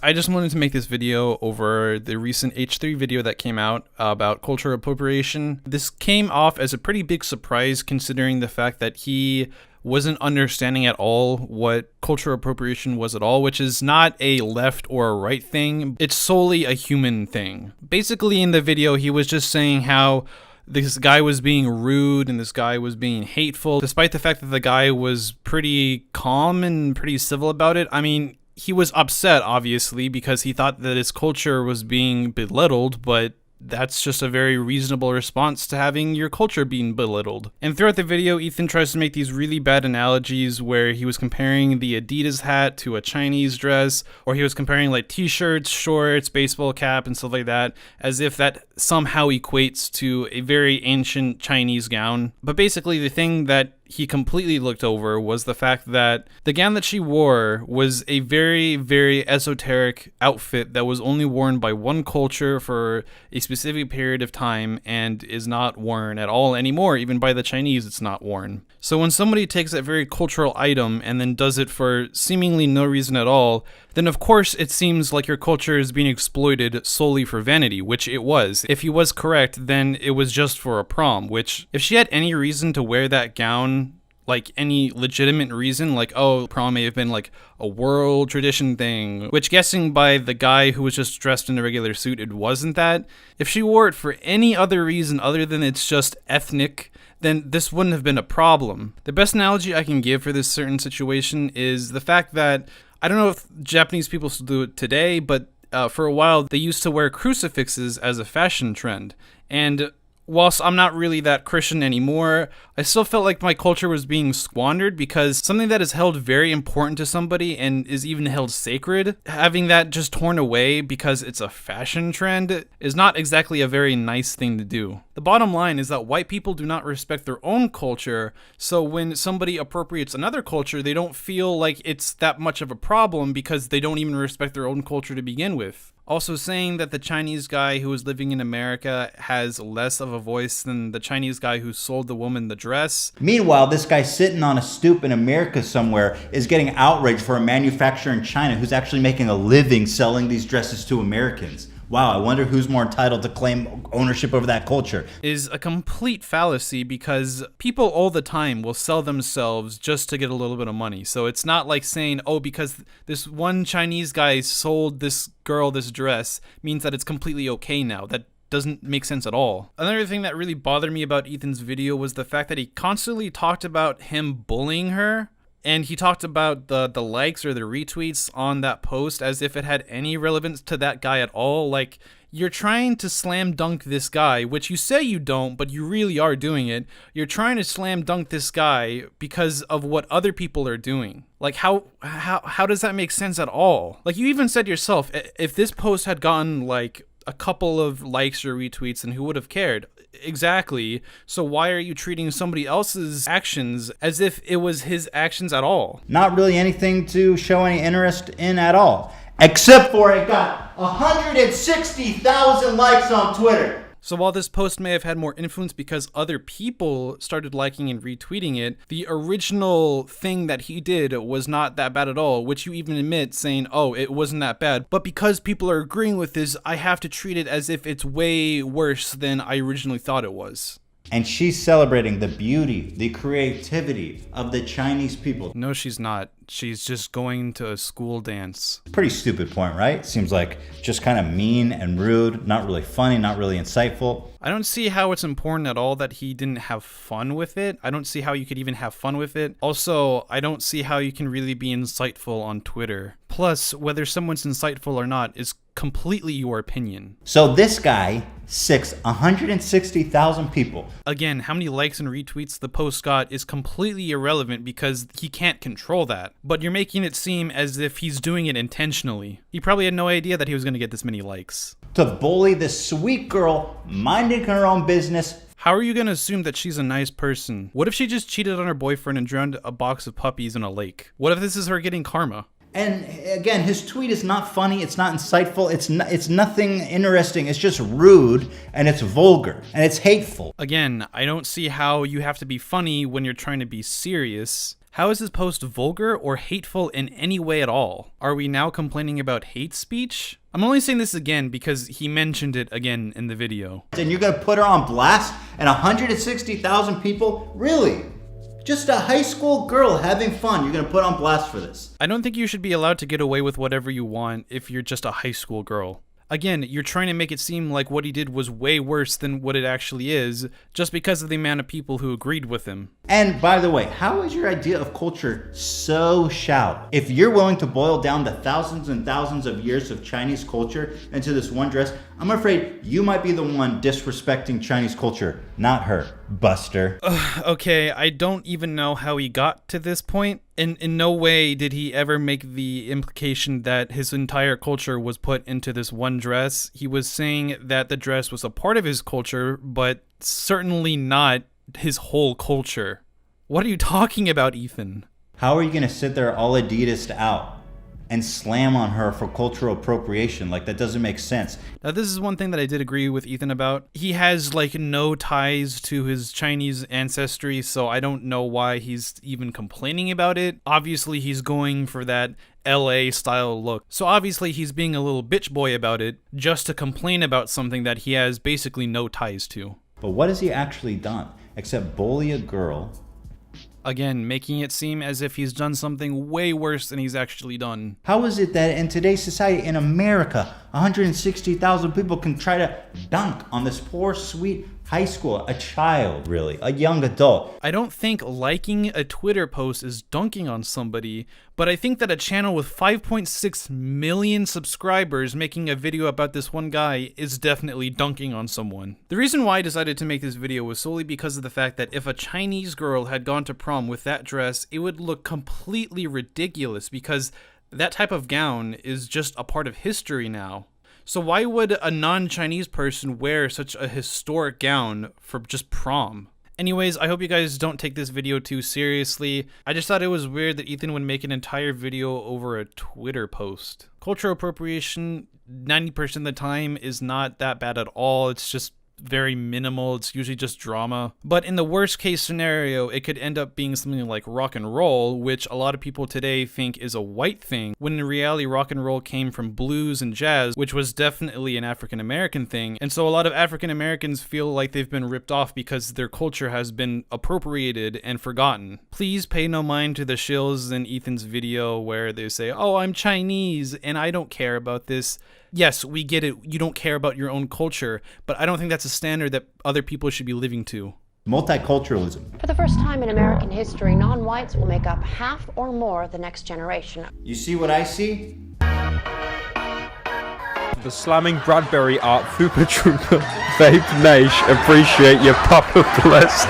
I just wanted to make this video over the recent H3 video that came out about cultural appropriation. This came off as a pretty big surprise considering the fact that he wasn't understanding at all what cultural appropriation was at all, which is not a left or a right thing. It's solely a human thing. Basically in the video, he was just saying how this guy was being rude and this guy was being hateful, despite the fact that the guy was pretty calm and pretty civil about it. I mean, he was upset, obviously, because he thought that his culture was being belittled, but that's just a very reasonable response to having your culture being belittled. And throughout the video, Ethan tries to make these really bad analogies where he was comparing the Adidas hat to a Chinese dress, or he was comparing like t-shirts, shorts, baseball cap, and stuff like that, as if that somehow equates to a very ancient Chinese gown. But basically, the thing that he completely looked over was the fact that the gown that she wore was a very, very esoteric outfit that was only worn by one culture for a specific period of time and is not worn at all anymore. Even by the Chinese, it's not worn. So when somebody takes a very cultural item and then does it for seemingly no reason at all, then of course it seems like your culture is being exploited solely for vanity, which it was. If he was correct, then it was just for a prom, which if she had any reason to wear that gown, like any legitimate reason, like, oh, prom may have been like a world tradition thing, which guessing by the guy who was just dressed in a regular suit, it wasn't that. If she wore it for any other reason other than it's just ethnic, then this wouldn't have been a problem. The best analogy I can give for this certain situation is the fact that, I don't know if Japanese people still do it today, but for a while they used to wear crucifixes as a fashion trend. And whilst I'm not really that Christian anymore, I still felt like my culture was being squandered because something that is held very important to somebody and is even held sacred, having that just torn away because it's a fashion trend is not exactly a very nice thing to do. The bottom line is that white people do not respect their own culture, so when somebody appropriates another culture, they don't feel like it's that much of a problem because they don't even respect their own culture to begin with. Also, saying that the Chinese guy who is living in America has less of a voice than the Chinese guy who sold the woman the dress. Meanwhile, this guy sitting on a stoop in America somewhere is getting outraged for a manufacturer in China who's actually making a living selling these dresses to Americans. Wow, I wonder who's more entitled to claim ownership over that culture. Is a complete fallacy because people all the time will sell themselves just to get a little bit of money. So it's not like saying, oh, because this one Chinese guy sold this girl this dress means that it's completely okay now. That doesn't make sense at all. Another thing that really bothered me about Ethan's video was the fact that he constantly talked about him bullying her. And he talked about the likes or the retweets on that post as if it had any relevance to that guy at all. Like, you're trying to slam dunk this guy, which you say you don't, but you really are doing it. You're trying to slam dunk this guy because of what other people are doing. Like, how does that make sense at all? Like, you even said yourself, if this post had gotten like a couple of likes or retweets, then who would have cared? Exactly. So why are you treating somebody else's actions as if it was his actions at all? Not really anything to show any interest in at all. Except for it got 160,000 likes on Twitter. So while this post may have had more influence because other people started liking and retweeting it, the original thing that he did was not that bad at all, which you even admit saying, oh, it wasn't that bad. But because people are agreeing with this, I have to treat it as if it's way worse than I originally thought it was. And she's celebrating the beauty, the creativity of the Chinese people. No, she's not. She's just going to a school dance. Pretty stupid point, right? Seems like just kind of mean and rude, not really funny, not really insightful. I don't see how it's important at all that he didn't have fun with it. I don't see how you could even have fun with it. Also, I don't see how you can really be insightful on Twitter. Plus, whether someone's insightful or not is completely your opinion. So this guy sicks 160,000 people. Again, how many likes and retweets the post got is completely irrelevant because he can't control that. But you're making it seem as if he's doing it intentionally. He probably had no idea that he was going to get this many likes. To bully this sweet girl minding her own business. How are you going to assume that she's a nice person? What if she just cheated on her boyfriend and drowned a box of puppies in a lake? What if this is her getting karma? And again, his tweet is not funny, it's not insightful, it's nothing interesting, it's just rude, and it's vulgar, and it's hateful. Again, I don't see how you have to be funny when you're trying to be serious. How is this post vulgar or hateful in any way at all? Are we now complaining about hate speech? I'm only saying this again because he mentioned it again in the video. And you're gonna put her on blast and 160,000 people? Really? Just a high school girl having fun, you're gonna put on blast for this? I don't think you should be allowed to get away with whatever you want if you're just a high school girl. Again, you're trying to make it seem like what he did was way worse than what it actually is, just because of the amount of people who agreed with him. And by the way, how is your idea of culture so shallow? If you're willing to boil down the thousands and thousands of years of Chinese culture into this one dress, I'm afraid you might be the one disrespecting Chinese culture, not her, Buster. Okay, I don't even know how he got to this point. In no way did he ever make the implication that his entire culture was put into this one dress. He was saying that the dress was a part of his culture, but certainly not his whole culture. What are you talking about, Ethan? How are you gonna sit there all Adidas out and slam on her for cultural appropriation? Like, that doesn't make sense. Now, this is one thing that I did agree with Ethan about. He has, like, no ties to his Chinese ancestry, so I don't know why he's even complaining about it. Obviously, he's going for that LA style look. So obviously, he's being a little bitch boy about it just to complain about something that he has basically no ties to. But what has he actually done except bully a girl? Again, making it seem as if he's done something way worse than he's actually done. How is it that in today's society, in America, 160,000 people can try to dunk on this poor, sweet high school, a child, really, a young adult? I don't think liking a Twitter post is dunking on somebody, but I think that a channel with 5.6 million subscribers making a video about this one guy is definitely dunking on someone. The reason why I decided to make this video was solely because of the fact that if a Chinese girl had gone to prom with that dress, it would look completely ridiculous because that type of gown is just a part of history now. So why would a non-Chinese person wear such a historic gown for just prom? Anyways, I hope you guys don't take this video too seriously. I just thought it was weird that Ethan would make an entire video over a Twitter post. Cultural appropriation, 90% of the time, is not that bad at all. It's just very minimal. It's usually just drama. But in the worst case scenario, it could end up being something like rock and roll, which a lot of people today think is a white thing, when in reality rock and roll came from blues and jazz, which was definitely an African American thing. And so a lot of African Americans feel like they've been ripped off because their culture has been appropriated and forgotten. Please pay no mind to the shills in Ethan's video where they say, "Oh, I'm Chinese and I don't care about this." Yes, we get it. You don't care about your own culture, but I don't think that's a standard that other people should be living to. Multiculturalism. For the first time in American history, non-whites will make up half or more of the next generation. You see what I see? The slamming Bradbury art Fupa Trooper. Vape Nash, appreciate your Papa blessed.